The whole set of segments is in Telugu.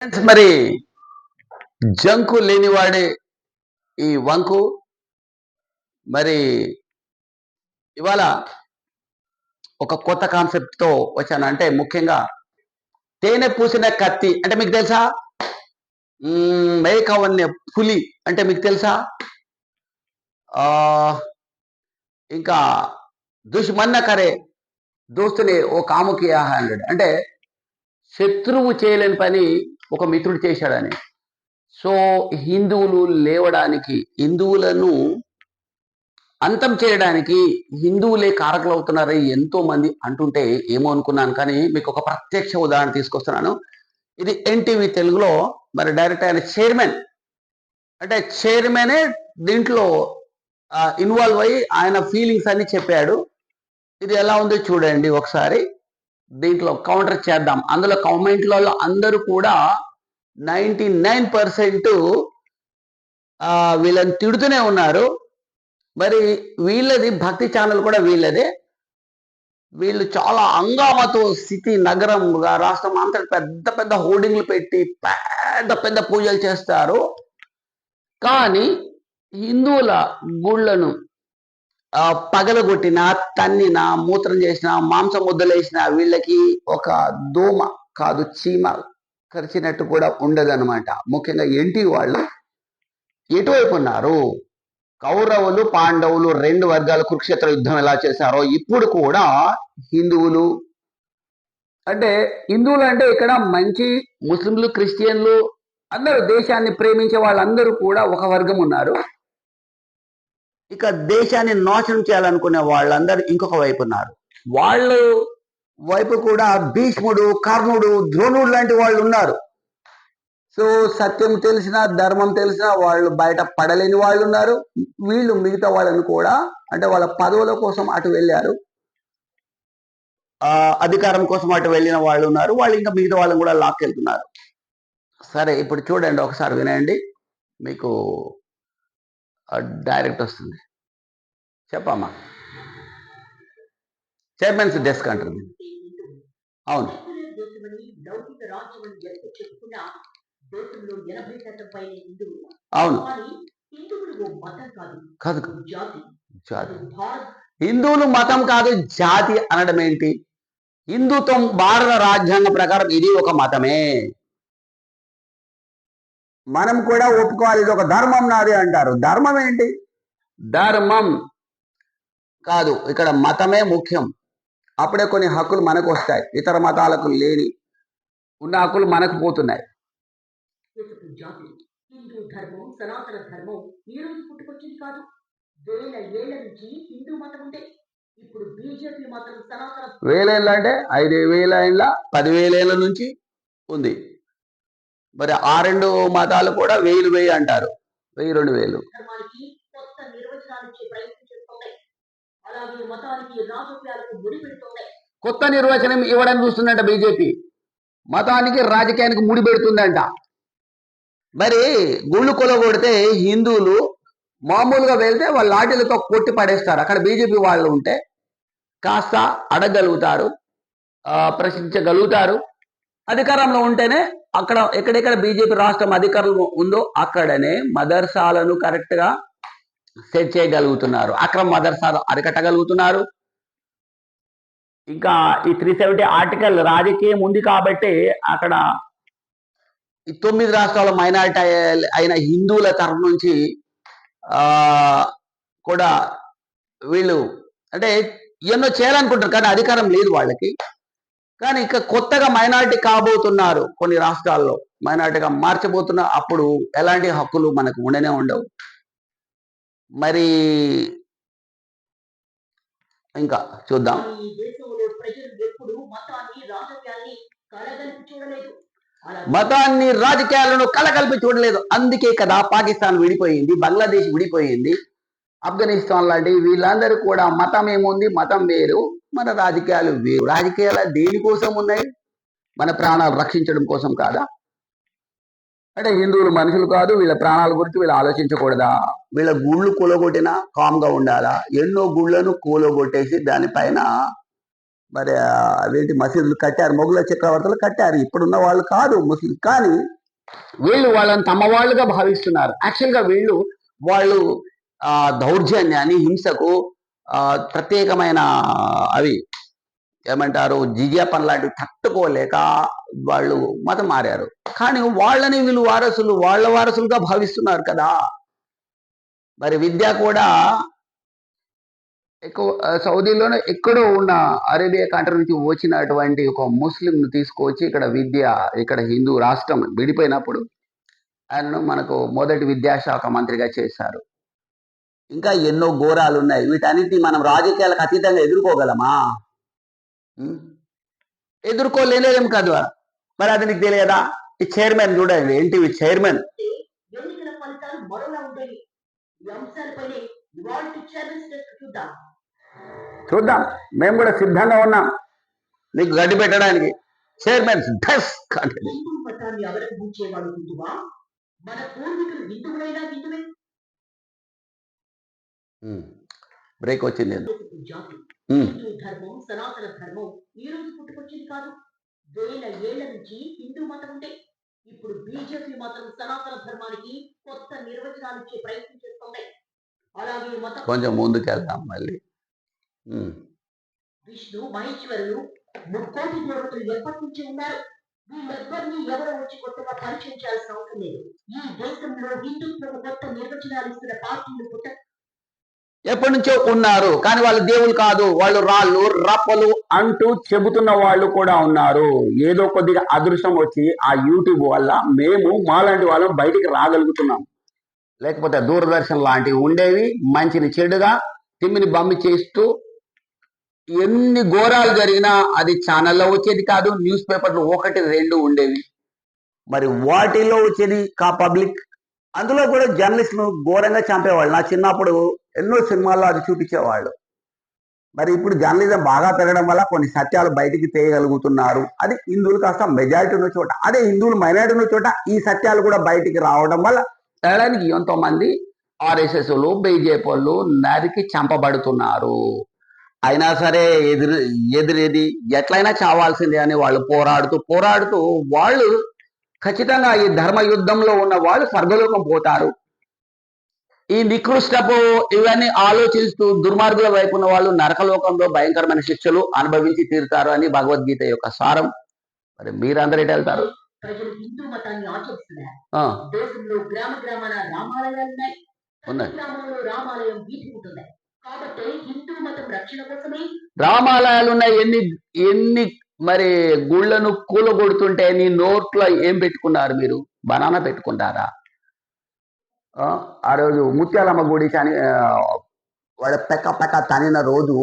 ఫ్రెండ్స్, మరి జంకు లేనివాడే ఈ వంకు. మరి ఇవాళ ఒక కొత్త కాన్సెప్ట్ తో వచ్చాను. అంటే ముఖ్యంగా తేనె పూసిన కత్తి అంటే మీకు తెలుసా? మేకవన్య పులి అంటే మీకు తెలుసా? ఆ ఇంకా దుష్మన్న కరే దోస్తుని ఓ కాముకి హండ్రెడ్ అంటే శత్రువు చేయలేని పని ఒక మిత్రుడు చేశాడని. సో హిందువులు లేవడానికి, హిందువులను అంతం చేయడానికి హిందువులే కారకులు అవుతున్నారని ఎంతో మంది అంటుంటే ఏమో అనుకున్నాను. కానీ మీకు ఒక ప్రత్యక్ష ఉదాహరణ తీసుకొస్తున్నాను. ఇది ఎన్టీవీ తెలుగులో మరి డైరెక్ట్ ఆయన చైర్మన్, అంటే చైర్మనే దీంట్లో ఇన్వాల్వ్ అయ్యి ఆయన ఫీలింగ్స్ అన్ని చెప్పాడు. ఇది ఎలా ఉందో చూడండి ఒకసారి. దీంట్లో కౌంటర్ చేద్దాం. అందులో కామెంట్లలో అందరూ కూడా 99% వీళ్ళని తిడుతూనే ఉన్నారు. మరి వీళ్ళది భక్తి ఛానల్ కూడా వీళ్ళదే. వీళ్ళు చాలా హంగామాతో సిటీ నగరంగా రాష్ట్రం అంతటి పెద్ద పెద్ద హోర్డింగ్లు పెట్టి పెద్ద పెద్ద పూజలు చేస్తారు. కానీ హిందువుల గుళ్ళను పగలగొట్టిన, తన్నిన, మూత్రం చేసిన, మాంసం ముద్దలేసిన వీళ్ళకి ఒక దోమ కాదు చీమ కరిచినట్టు కూడా ఉండదన్నమాట. ముఖ్యంగా ఎన్టీ వాళ్ళు ఎటువైపు ఉన్నారు? కౌరవులు పాండవులు రెండు వర్గాలు కురుక్షేత్ర యుద్ధం ఎలా చేశారో ఇప్పుడు కూడా హిందువులు, అంటే హిందువులు అంటే ఇక్కడ మంచి ముస్లింలు, క్రిస్టియన్లు అందరూ దేశాన్ని ప్రేమించే వాళ్ళందరూ కూడా ఒక వర్గం ఉన్నారు. ఇక దేశాన్ని నాశనం చేయాలనుకునే వాళ్ళందరూ ఇంకొక వైపు ఉన్నారు. వాళ్ళు వైపు కూడా భీష్ముడు, కర్ణుడు, ద్రోణుడు లాంటి వాళ్ళు ఉన్నారు. సో సత్యం తెలిసిన, ధర్మం తెలిసిన వాళ్ళు బయట పడలేని వాళ్ళు ఉన్నారు. వీళ్ళు మిగతా వాళ్ళని కూడా, అంటే వాళ్ళ పదవుల కోసం అటు వెళ్ళారు, అధికారం కోసం అటు వెళ్ళిన వాళ్ళు ఉన్నారు. వాళ్ళు ఇంకా మిగతా వాళ్ళని కూడా లాక్కెళ్తున్నారు. సరే, ఇప్పుడు చూడండి ఒకసారి వినండి, మీకు డైరెక్ట్ వస్తుంది. చెప్పమ్మా. చైర్మన్స్ డెస్క్ అంటుంది. అవును. అవును కాదు, జాతి. హిందువులు మతం కాదు, జాతి అనడం ఏంటి? హిందుత్వం భారత రాజ్యాంగం ప్రకారం ఇది ఒక మతమే. మనం కూడా ఒప్పుకోవాలి, ఇది ఒక ధర్మం నాది అంటారు. ధర్మం ఏంటి? ధర్మం కాదు, ఇక్కడ మతమే ముఖ్యం. అప్పుడే కొన్ని హక్కులు మనకు వస్తాయి, ఇతర మతాలకు లేని ఉన్న హక్కులు మనకు పోతున్నాయి. హిందూ ధర్మం, సనాతన ధర్మం ఈ రోజు పుట్టుకొచ్చింది కాదు. వేల ఏళ్ల నుంచి హిందూ మతం ఉంటే ఇప్పుడు బీజేపీ మతం సనాతన వేలేళ్ళ అంటే 5,000 ఏళ్ళ 10,000 ఏళ్ళ నుంచి ఉంది. మరి ఆ రెండు మతాలు కూడా 1000 అంటారు, 1000, 2000. ధర్మానికి కొత్త నిర్వచనాలు ఇచ్చే ప్రయత్నం చేస్తున్నాయి. అలాగే మతానికి రాజకీయాలకు ముడి పెడుతున్నాయి. కొత్త నిర్వచనం ఇవ్వడం చూస్తుందంట బీజేపీ. మతానికి రాజకీయానికి ముడి పెడుతుందంట. మరి గుళ్ళు కొలగొడితే హిందువులు మామూలుగా వెళ్తే వాళ్ళ లాఠీలతో కొట్టి పడేస్తారు. అక్కడ బీజేపీ వాళ్ళు ఉంటే కాస్త అడగలుగుతారు, ప్రశ్నించగలుగుతారు. అధికారంలో ఉంటేనే అక్కడ ఎక్కడెక్కడ బీజేపీ రాష్ట్రం అధికారంలో ఉందో అక్కడనే మదర్సాలను కరెక్ట్గా సెట్ చేయగలుగుతున్నారు, అక్రమ మదర్సాలు అరికట్టగలుగుతున్నారు. ఇంకా ఈ 370 ఆర్టికల్ రాజకీయం ఉంది కాబట్టి అక్కడ ఈ 9 రాష్ట్రాల మైనారిటీ అయిన హిందువుల తరఫు నుంచి కూడా వీళ్ళు అంటే ఎన్నో చేయాలనుకుంటారు, కానీ అధికారం లేదు వాళ్ళకి. కానీ ఇక కొత్తగా మైనారిటీ కాబోతున్నారు, కొన్ని రాష్ట్రాల్లో మైనారిటీగా మార్చబోతున్నారు. అప్పుడు ఎలాంటి హక్కులు మనకు ఉండనే ఉండవు. మరి ఇంకా చూద్దాం. మతాన్ని రాజకీయాలను కలగలిపి చూడలేదు. అందుకే కదా పాకిస్తాన్ విడిపోయింది, బంగ్లాదేశ్ విడిపోయింది, ఆఫ్ఘనిస్తాన్ లాంటి వీళ్ళందరూ కూడా మతం ఏముంది, మతం వేరు, మన రాజకీయాలు వేరు. రాజకీయాలు దేనికోసం ఉన్నాయి? మన ప్రాణాలు రక్షించడం కోసం కాదా? అంటే హిందువులు మనుషులు కాదు, వీళ్ళ ప్రాణాల గురించి వీళ్ళు ఆలోచించకూడదా? వీళ్ళ గుళ్ళు కూలగొట్టినా కామ్గా ఉండాలా? ఎన్నో గుళ్ళను కూలగొట్టేసి దానిపైన మరి అవేంటి మసీదులు కట్టారు, మొఘల చక్రవర్తులు కట్టారు, ఇప్పుడున్న వాళ్ళు కాదు ముస్లిం. కానీ వీళ్ళు వాళ్ళని తమ వాళ్ళుగా భావిస్తున్నారు. యాక్చువల్గా వీళ్ళు వాళ్ళు దౌర్జన్యాన్ని, హింసకు ప్రత్యేకమైన అవి ఏమంటారు జిజియా పని లాంటివి తట్టుకోలేక వాళ్ళు మతం మారారు. కానీ వాళ్ళని వీళ్ళు వారసులు, వాళ్ళ వారసులుగా భావిస్తున్నారు కదా. మరి విద్య కూడా ఎక్కువ సౌదీలోనే ఎక్కడో ఉన్న అరేబియా కంట్రీ నుంచి వచ్చినటువంటి ఒక ముస్లింను తీసుకొచ్చి ఇక్కడ విద్య, ఇక్కడ హిందూ రాష్ట్రం విడిపోయినప్పుడు ఆయనను మనకు మొదటి విద్యాశాఖ మంత్రిగా చేశారు. ఇంకా ఎన్నో ఘోరాలు ఉన్నాయి. వీటన్నిటిని మనం రాజకీయాలకు అతీతంగా ఎదుర్కోగలమా? ఎదుర్కోలేం కాదు. మరి అది నీకు తెలియదా? ఈ చైర్మన్ చూడండి, ఎన్టీవీ చైర్మన్. ఎన్నికల ఫలితాలు మరోలా ఉండేవి. ఈ అంశాలపైనే చూద్దాం. మేము కూడా సిద్ధంగా ఉన్నాం నీకు గడ్డి పెట్టడానికి. చైర్మన్ ఢస్ హిందూ మతాన్ని అవలంబించేవాడు హిందువా? మన పూర్వీకులు హిందువులైనా హిందువే. బ్రేక్ వచ్చింది. హిందూ ధర్మం, సనాతన ధర్మం ఈ రోజు పుట్టుకొచ్చింది కాదు. వేల ఏళ్ల నుంచి హిందూ మతం ఉంటే ఇప్పుడు బీజేపీ మాత్రం సనాతన ధర్మానికి కొత్త నిర్వచనాలు ఇచ్చే ప్రయత్నం చేస్తుంది. అలాగే మతం కొంచెం ముందుకెళ్తాం మళ్ళీ. విష్ణు, మహేశ్వరులు, ముక్కోటి దేవతలు ఎప్పటి నుంచి ఉన్నారు. వీళ్ళెవ్వరినీ ఎవరో వచ్చి కొత్తగా పరిచయం చేయాల్సిన అవసరం లేదు. ఈ దేశంలో హిందుత్వం కొత్త నిర్వచనాలు ఇస్తున్న పార్టీలు ఎప్పటి నుంచో ఉన్నారు. కానీ వాళ్ళు దేవులు కాదు, వాళ్ళు రాళ్ళు రప్పలు అంటూ చెబుతున్న వాళ్ళు కూడా ఉన్నారు. ఏదో కొద్దిగా అదృష్టం వచ్చి ఆ యూట్యూబ్ వల్ల మేము మాలాంటి వాళ్ళం బయటికి రాగలుగుతున్నాం. లేకపోతే దూరదర్శన్ లాంటివి ఉండేవి, మంచిని చెడుగా తిమ్మిని బమ్మి చేస్తూ ఎన్ని ఘోరాలు జరిగినా అది ఛానల్లో వచ్చేది కాదు, న్యూస్ పేపర్లు 1, 2 ఉండేవి. మరి వాటిల్లో వచ్చేది పబ్లిక్. అందులో కూడా జర్నలిస్టులు ఘోరంగా చంపేవాళ్ళు. నా చిన్నప్పుడు ఎన్నో సినిమాల్లో అది చూపించేవాళ్ళు. మరి ఇప్పుడు జర్నలిజం బాగా పెరగడం వల్ల కొన్ని సత్యాలు బయటికి తేయగలుగుతున్నారు. అది హిందువులు కాస్త మెజారిటీ ఉన్న చోట, అదే హిందువులు మైనారిటీ ఉన్న చోట ఈ సత్యాలు కూడా బయటికి రావడం వల్ల తేడానికి ఎంతో మంది ఆర్ఎస్ఎస్లు, బీజేపీలు నరికి చంపబడుతున్నారు. అయినా సరే ఎదురేది ఎట్లయినా చావాల్సిందే అని వాళ్ళు పోరాడుతూ వాళ్ళు ఖచ్చితంగా ఈ ధర్మ యుద్ధంలో ఉన్న వాళ్ళు స్వర్గలోకం పోతారు. ఈ నికృష్టపు ఇవన్నీ ఆలోచిస్తూ దుర్మార్గుల వైపు ఉన్న వాళ్ళు నరకలోకంలో భయంకరమైన శిక్షలు అనుభవించి తీరుతారు అని భగవద్గీత యొక్క సారం. మరి మీరందరూ ఎటు వెళ్తారు? ప్రజలు హిందూ మతాన్ని ఆచరిస్తున్నారు. దేశంలో గ్రామ గ్రామాల రామాలయాలు ఉన్నాయి. గ్రామంలో రామాలయం వీధి ఉంటుంది. కాబట్టి హిందూ మతం రక్షణ కోసమే రామాలయాలు ఉన్నాయి. ఎన్ని మరి గుళ్ళను కూలగొడుతుంటే నీ నోట్లో ఏం పెట్టుకున్నారు మీరు? బనానా పెట్టుకుంటారా? ఆ రోజు ముత్యాలమ్మ గుడి కానీ వాడ పెక్క తనిన రోజు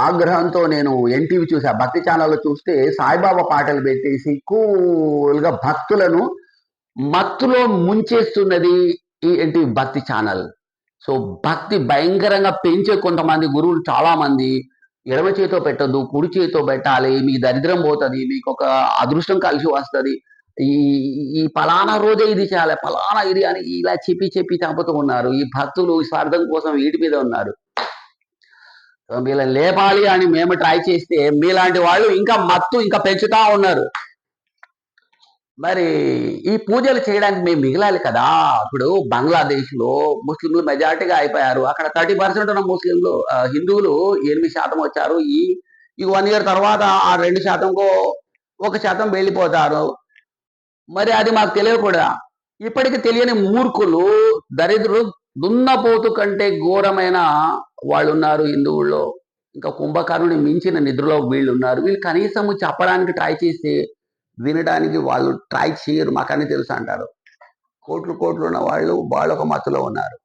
ఆగ్రహంతో నేను ఎన్టీవీ చూసా, భక్తి ఛానల్లో చూస్తే సాయిబాబా పాటలు పెట్టేసి కూల్గా భక్తులను మత్తులో ముంచేస్తున్నది ఈ ఎన్టీవీ భక్తి ఛానల్. సో భక్తి భయంకరంగా పెంచే కొంతమంది గురువులు చాలా మంది ఎడమ చేతితో పెట్టద్దు, కుడి చేతితో పెట్టాలి, మీ దరిద్రం పోతుంది, మీకు ఒక అదృష్టం కలిసి వస్తుంది, ఈ పలానా రోజే ఇది చేయాలి, పలానా ఇది అని ఇలా చెప్పి చంపుతూ ఉన్నారు. ఈ భక్తులు స్వార్థం కోసం వీటి మీద ఉన్నారు. వీళ్ళని లేపాలి అని మేము ట్రై చేస్తే మీలాంటి వాళ్ళు ఇంకా మత్తు ఇంకా పెంచుతా ఉన్నారు. మరి ఈ పూజలు చేయడానికి మేము మిగిలాలి కదా. ఇప్పుడు బంగ్లాదేశ్లో ముస్లింలు మెజారిటీగా అయిపోయారు. అక్కడ 30% ఉన్న ముస్లింలు, హిందువులు 8% వచ్చారు. ఈ 1 year తర్వాత ఆ 2%కో 1% వెళ్ళిపోతారు. మరి అది మాకు తెలియకూడదా? ఇప్పటికి తెలియని మూర్ఖులు, దరిద్రులు, దున్నపోతు కంటే ఘోరమైన వాళ్ళు ఉన్నారు హిందువుల్లో. ఇంకా కుంభకర్ణుని మించిన నిద్రలో వీళ్ళు ఉన్నారు. వీళ్ళు కనీసం చెప్పడానికి ట్రై చేస్తే వినడానికి వాళ్ళు ట్రై చేయరు. మాకని తెలుసు అంటారు. కోట్లు ఉన్న వాళ్ళు వాళ్ళొక మత్తులో ఉన్నారు.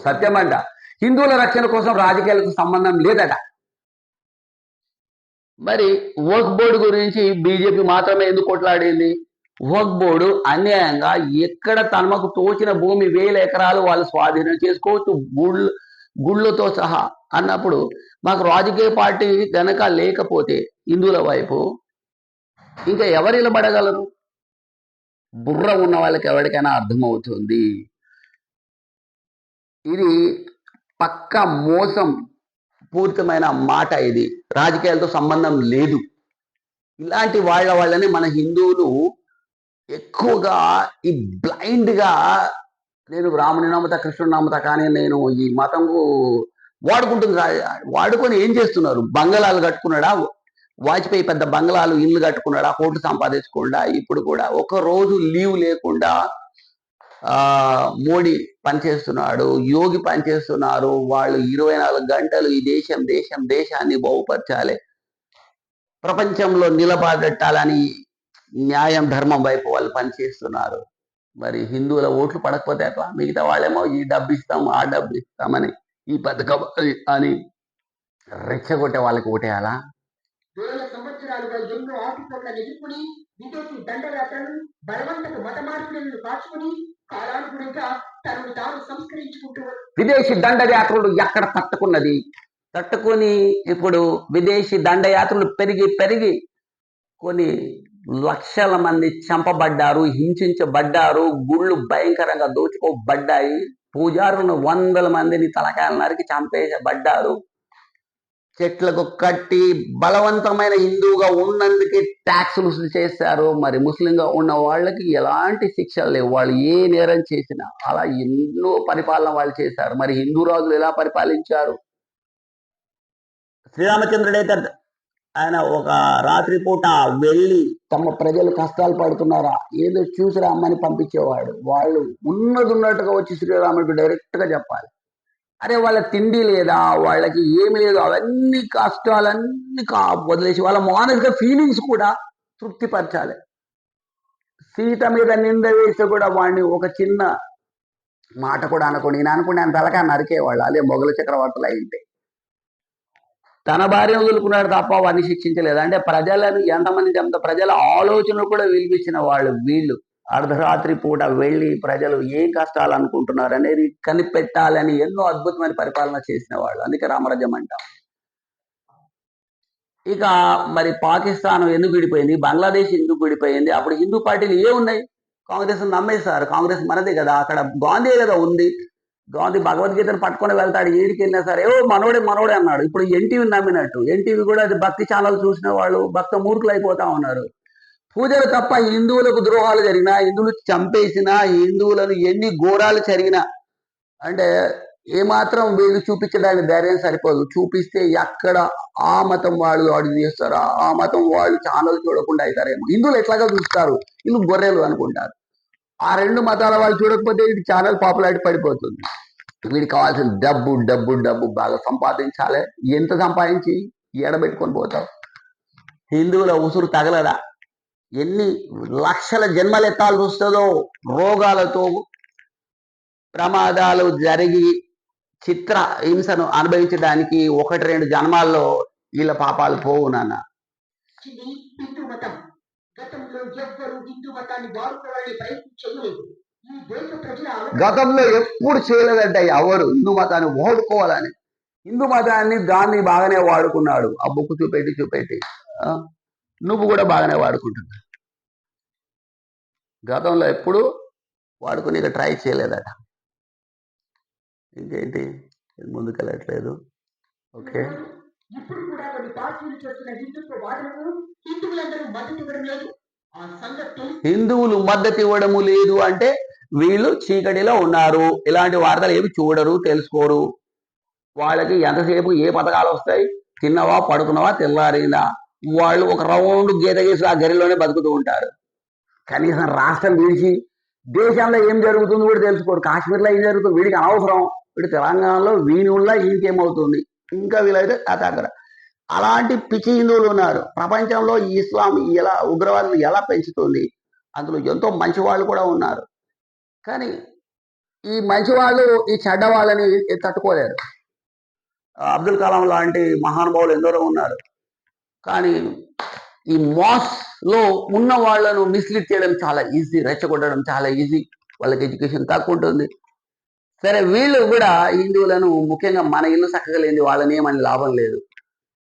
సత్యం అంట. హిందువుల రక్షణ కోసం రాజకీయాలకు సంబంధం లేదట. మరి వక్ఫ్ బోర్డు గురించి బీజేపీ మాత్రమే ఎందుకు కొట్లాడింది? వక్ఫ్ బోర్డు అన్యాయంగా ఎక్కడ తమకు తోచిన భూమి 1000 ఎకరాలు వాళ్ళు స్వాధీనం చేసుకోవచ్చు, గుళ్ళతో సహా అన్నప్పుడు మాకు రాజకీయ పార్టీ గనక లేకపోతే హిందువుల వైపు ఇంకా ఎవరు నిలబడగలరు? బుర్ర ఉన్న వాళ్ళకి ఎవరికైనా అర్థమవుతుంది. ఇది పక్క మోసం పూరితమైన మాట. ఇది రాజకీయాలతో సంబంధం లేదు. ఇలాంటి వాళ్ళని మన హిందువులు ఎక్కువగా ఈ బ్లైండ్గా నేను రాముని నమ్ముతా, కృష్ణుని నమ్ముతా, కానీ నేను ఈ మతంకు వాడుకుంటుంది. వాడుకొని ఏం చేస్తున్నారు? బంగళాలు కట్టుకున్నాడా? వాజ్పేయి పెద్ద బంగ్లాలు, ఇల్లు కట్టుకున్నాడా? కోట్లు సంపాదించకుండా ఇప్పుడు కూడా ఒక రోజు లీవ్ లేకుండా మోడీ పనిచేస్తున్నాడు, యోగి పనిచేస్తున్నారు. వాళ్ళు 24 గంటలు ఈ దేశాన్ని బాగుపరచాలి, ప్రపంచంలో నిలబడటాలని న్యాయం ధర్మం వైపు వాళ్ళు పనిచేస్తున్నారు. మరి హిందువుల ఓట్లు పడకపోతే అట్లా? మిగతా వాళ్ళేమో ఈ డబ్బు ఇస్తాం, ఆ డబ్బు ఇస్తామని, ఈ పథకం అని రెచ్చగొట్టే వాళ్ళకి ఓటేయాలా? వేల సంవత్సరాలుగా ఎన్నో ఆటుపోట్లను ఎదుర్కొని విదేశీ దండయాత్రలు, బలవంతపు మత మార్పులను కాచుకుని కాలానుగుణంగా తనను తాను సంస్కరించుకుంటూ విదేశీ దండయాత్రలు ఎక్కడ తట్టుకుని ఇప్పుడు విదేశీ దండయాత్రలు పెరిగి కొన్ని లక్షల మంది చంపబడ్డారు, హింసించబడ్డారు, గుళ్ళు భయంకరంగా దోచుకోబడ్డాయి, పూజారులను 100 మందిని తలకాయలు నరికి చంపేయబడ్డారు, చెట్లకు కట్టి బలవంతమైన హిందువుగా ఉన్నందుకే ట్యాక్సులు చేశారు. మరి ముస్లింగా ఉన్న వాళ్ళకి ఎలాంటి శిక్షలు లేవు, వాళ్ళు ఏ నేరం చేసినా. అలా ఎన్నో పరిపాలన వాళ్ళు చేశారు. మరి హిందూ రాజులు ఎలా పరిపాలించారు? శ్రీరామచంద్రుడైతే ఆయన ఒక రాత్రి పూట వెళ్ళి తమ ప్రజలు కష్టాలు పడుతున్నారా ఏదో చూసి రమ్మని పంపించేవాడు. వాళ్ళు ఉన్నట్టుగా వచ్చి శ్రీరాముడికి డైరెక్ట్గా చెప్పాలి. అరే వాళ్ళ తిండి లేదా, వాళ్ళకి ఏమి లేదు, అవన్నీ కష్టాలన్నీ వదిలేసి వాళ్ళ మానసిక ఫీలింగ్స్ కూడా తృప్తిపరచాలి. సీత మీద నింద వేస్తే కూడా వాడిని ఒక చిన్న మాట కూడా అనుకోండి, నేను అనుకుంటే ఆయన తలకాయ నరికేవాళ్ళు. అదే మొఘల చక్రవర్తులు అయింటే తన భార్యను వదులుకున్నాడు తప్ప వాడిని శిక్షించలేదు. అంటే ప్రజలను ఎంతమంది చెప్తా, ప్రజల ఆలోచనలు కూడా వినిపించిన వాళ్ళు వీళ్ళు. అర్ధరాత్రి పూట వెళ్ళి ప్రజలు ఏం కష్టాలు అనుకుంటున్నారు అనేది కనిపెట్టాలని ఎన్నో అద్భుతమైన పరిపాలన చేసిన వాళ్ళు. అందుకే రామరాజ్యం అంటాం. ఇక మరి పాకిస్తాన్ ఎందుకు విడిపోయింది, బంగ్లాదేశ్ ఎందుకు విడిపోయింది? అప్పుడు హిందూ పార్టీలు ఏమున్నాయి? కాంగ్రెస్ నమ్మేశారు. కాంగ్రెస్ మనదే కదా, అక్కడ గాంధీ కదా ఉంది. గాంధీ భగవద్గీతను పట్టుకొని వెళ్తాడు, ఏడికి వెళ్ళినా సరే ఓ మనోడే అన్నాడు. ఇప్పుడు ఎన్టీవీ నమ్మినట్టు, ఎన్టీవీ కూడా అది భక్తి ఛానల్ చూసిన వాళ్ళు భక్త మూర్ఖులు అయిపోతా ఉన్నారు. పూజలు తప్ప హిందువులకు ద్రోహాలు జరిగినా, హిందువులు చంపేసినా, హిందువులను ఎన్ని ఘోరాలు జరిగినా, అంటే ఏమాత్రం వీళ్ళు చూపించడానికి ధైర్యం సరిపోదు. చూపిస్తే ఎక్కడ ఆ మతం వాళ్ళు చేస్తారా, ఆ మతం వాళ్ళు ఛానల్ చూడకుండా అవుతారేమో. హిందువులు ఎట్లాగా చూస్తారు, వీళ్ళు గొర్రెలు అనుకుంటారు. ఆ 2 మతాల వాళ్ళు చూడకపోతే ఇది ఛానల్ పాపులారిటీ పడిపోతుంది. వీడికి కావాల్సిన డబ్బు బాగా సంపాదించాలి. ఎంత సంపాదించి ఎడబెట్టుకొని పోతావు? హిందువుల ఉసురు తగలదా? ఎన్ని లక్షల జన్మలు ఎత్తాల్సి వస్తుందో, రోగాలతో ప్రమాదాలు జరిగి చిత్ర హింసను అనుభవించడానికి 1-2 జన్మాల్లో వీళ్ళ పాపాలు పోవు నాన్న. హిందూ మతం గతంలో ఎవ్వరూ హిందూ మతాన్ని వాడుకోవాలని ప్రయత్నం చేయలేదు. ఈ దేశ ప్రజల గతంలో ఎప్పుడు చేయలేదంట ఎవరు హిందూ మతాన్ని వాడుకోవాలని. హిందూ మతాన్ని గాంధీ బాగానే వాడుకున్నాడు. ఆ బుక్ చూపెట్టి నువ్వు కూడా బాగానే వాడుకుంటున్నా. గతంలో ఎప్పుడు వాడుకుని ట్రై చేయలేదట. ఇంకేంటి ముందుకెళ్ళట్లేదు? ఓకే, ఇప్పుడు కూడా కొన్ని పార్టీలు చేస్తున్న హిందుత్వ వాదనకు హిందువులందరూ మద్దతు ఇవ్వడం లేదు. ఆ సంగతి హిందువులు మద్దతు ఇవ్వడము లేదు అంటే వీళ్ళు చీకటిలో ఉన్నారు. ఇలాంటి వార్తలు ఏమి చూడరు, తెలుసుకోరు. వాళ్ళకి ఎంతసేపు ఏ పథకాలు వస్తాయి, తిన్నవా పడుకున్నావా తెల్లారిందా, వాళ్ళు ఒక రౌండ్ గీత గీసి ఆ గరిలోనే బతుకుతూ ఉంటారు. కనీసం రాష్ట్రం విడిచి దేశంలో ఏం జరుగుతుందో కూడా తెలుసుకోరు. కాశ్మీర్లో ఏం జరుగుతుంది వీడికి అనవసరం. వీడు తెలంగాణలో వీని వల్ల ఇంకేమవుతుంది, ఇంకా వీళ్ళైతే అక్కడ. అలాంటి పిచ్చి హిందువులు ఉన్నారు. ప్రపంచంలో ఇస్లాం ఎలా ఉగ్రవాదులు ఎలా పెంచుతుంది, అందులో ఎంతో మంచి వాళ్ళు కూడా ఉన్నారు. కానీ ఈ మంచి వాళ్ళు ఈ చెడ్డ వాళ్ళని తట్టుకోలేరు. అబ్దుల్ కలాం లాంటి మహానుభావులు ఎందరో ఉన్నారు. కానీ ఈ మాస్ లో ఉన్న వాళ్ళను మిస్లీడ్ చేయడం చాలా ఈజీ, రెచ్చగొట్టడం చాలా ఈజీ. వాళ్ళకి ఎడ్యుకేషన్ తక్కువ ఉంటుంది. సరే, వీళ్ళు కూడా హిందువులను, ముఖ్యంగా మన ఇల్లు చక్కగా లేని వాళ్ళని ఏమని లాభం లేదు.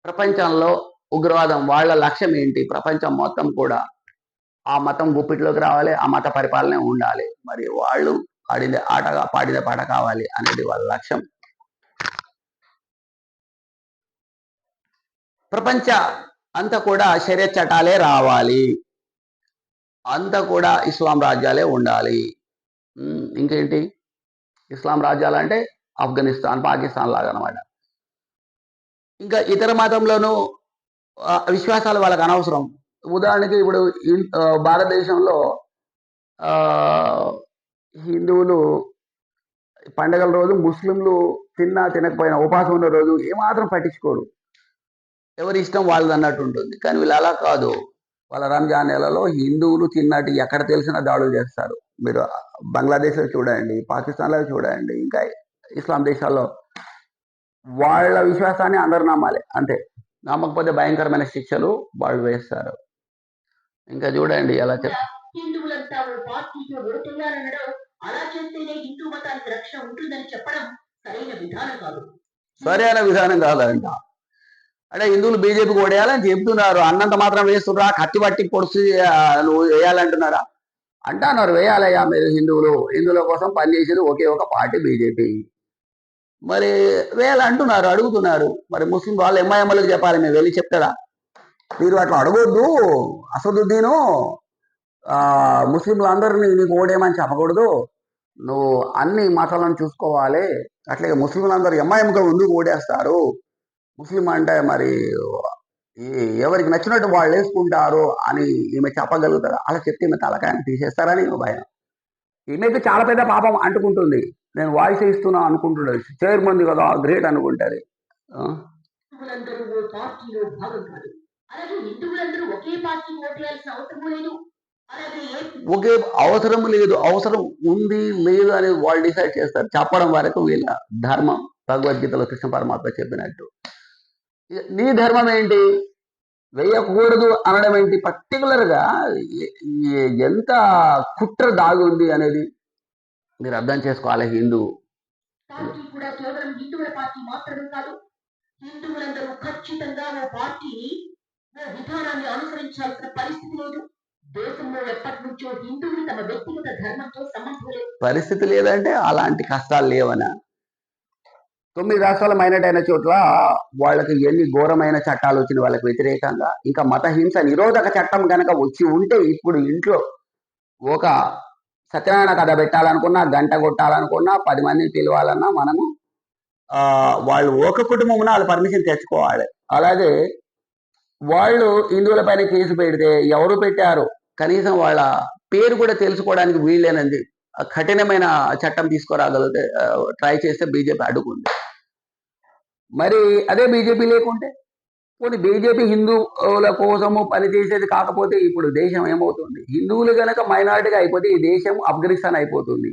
ప్రపంచంలో ఉగ్రవాదం వాళ్ళ లక్ష్యం ఏంటి? ప్రపంచం మొత్తం కూడా ఆ మతం గుప్పిట్లోకి రావాలి, ఆ మత పరిపాలనే ఉండాలి. మరి వాళ్ళు ఆడిందే ఆటగా పాడిన పాట కావాలి అనేది వాళ్ళ లక్ష్యం. ప్రపంచ అంతా కూడా షరియత్ చట్టాలే రావాలి, అంతా కూడా ఇస్లాం రాజ్యాలే ఉండాలి. ఇంకేంటి ఇస్లాం రాజ్యాలు అంటే ఆఫ్ఘనిస్తాన్, పాకిస్తాన్ లాగా అనమాట. ఇంకా ఇతర మతంలోనూ విశ్వాసాలు వాళ్ళకి అనవసరం. ఉదాహరణకి ఇప్పుడు భారతదేశంలో హిందువులు పండగల రోజు, ముస్లింలు తిన్నా తినకపోయినా ఉపవాసం ఉన్న రోజు ఏమాత్రం పట్టించుకోరు, ఎవరి ఇష్టం వాళ్ళది అన్నట్టు ఉంటుంది. కానీ వీళ్ళు అలా కాదు. వాళ్ళ రంజాన్ నెలలో హిందువులు తిన్నట్టు ఎక్కడ తెలిసినా దాడులు చేస్తారు. మీరు బంగ్లాదేశ్లో చూడండి, పాకిస్తాన్లో చూడండి, ఇంకా ఇస్లాం దేశాల్లో వాళ్ళ విశ్వాసాన్ని అందరు నమ్మాలి అంతే. నమ్మకపోతే భయంకరమైన శిక్షలు వాళ్ళు వేస్తారు. ఇంకా చూడండి ఎలా హిందువులంతా ఓ పార్టీతో ఓటేయాలనడం, అలా చేస్తేనే హిందూ మతానికి రక్షణ ఉంటుందని చెప్పడం సరైన విధానం కాదు. సరైన విధానం కాదంట. అంటే హిందువులు బీజేపీకి ఓడేయాలని చెప్తున్నారు, అన్నంత మాత్రం వేస్తున్నా కత్తి పట్టి పొడుస్తు నువ్వు వేయాలంటున్నారా? అంటున్నారు వేయాలయ్యా, మీరు హిందువుల కోసం పనిచేసేది ఒకే ఒక పార్టీ బీజేపీ. మరి వేయాలంటున్నారు, అడుగుతున్నారు. మరి ముస్లిం వాళ్ళు ఎంఐఎంలకు చెప్పాలి, మేము వెళ్ళి చెప్తారా? మీరు అట్లా అడగొద్దు, అసదుద్దీను ముస్లింలు అందరినీ నీకు ఓడేయమని చెప్పకూడదు, నువ్వు అన్ని మతాలను చూసుకోవాలి. అట్లాగే ముస్లింలందరూ ఎంఐఎంకు ఎందుకు ఓడేస్తారు? ముస్లిం అంటే మరి ఎవరికి నచ్చినట్టు వాళ్ళు వేసుకుంటారు అని ఈమె చెప్పగలుగుతారు. అలా చెప్తే ఈమె తలకాయని తీసేస్తారని భయం. ఈమెకి చాలా పెద్ద పాపం అంటుకుంటుంది. నేను వాయిస్ ఇస్తున్నా అనుకుంటున్నాడు, చైర్మన్ కదా గ్రేట్ అనుకుంటారు. ఒకే అవసరం లేదు, అవసరం ఉంది లేదు అని వాళ్ళు డిసైడ్ చేస్తారు. చెప్పడం వరకు వీళ్ళ ధర్మం. భగవద్గీతలో కృష్ణ పరమాత్మ చెప్పినట్టు నీ ధర్మం ఏంటి, వేయకూడదు అనడం ఏంటి? పర్టికులర్గా ఎంత కుట్ర దాగుంది అనేది మీరు అర్థం చేసుకోవాలి. హిందూ పార్టీ కూడా కేవలం హిందువుల పార్టీ మాత్రమే కాదు, హిందువులందరూ ఖచ్చితంగా ఓ పార్టీని, ఓ విధానాన్ని అనుసరించాల్సిన పరిస్థితి లేదు. దేశంలో ఎప్పటి నుంచో హిందువులు తమ వ్యక్తిగత ధర్మంతో సంబంధం లేదు. పరిస్థితి లేదంటే అలాంటి కష్టాలు లేవనా? 9 రాష్ట్రాల మైనార్టీ అయిన చోట్ల వాళ్ళకి ఎన్ని ఘోరమైన చట్టాలు వచ్చిన వాళ్ళకి వ్యతిరేకంగా. ఇంకా మత హింస నిరోధక చట్టం కనుక వచ్చి ఉంటే ఇప్పుడు ఇంట్లో ఒక సత్యనారాయణ కథ పెట్టాలనుకున్నా, గంట కొట్టాలనుకున్నా, 10 మందిని పిలవాలన్నా మనము వాళ్ళు ఒక కుటుంబం వాళ్ళు పర్మిషన్ తెచ్చుకోవాలి. అలాగే వాళ్ళు హిందువుల పైన కేసు పెడితే ఎవరు పెట్టారు కనీసం వాళ్ళ పేరు కూడా తెలుసుకోవడానికి వీళ్ళేనంది కఠినమైన చట్టం తీసుకురాగలిగితే ట్రై చేస్తే బీజేపీ అడ్డుకుంది. మరి అదే బీజేపీ లేకుంటే పోనీ బీజేపీ హిందువుల కోసము పనిచేసేది కాకపోతే ఇప్పుడు దేశం ఏమవుతుంది? హిందువులు కనుక మైనారిటీగా అయిపోతే ఈ దేశం ఆఫ్ఘనిస్తాన్ అయిపోతుంది.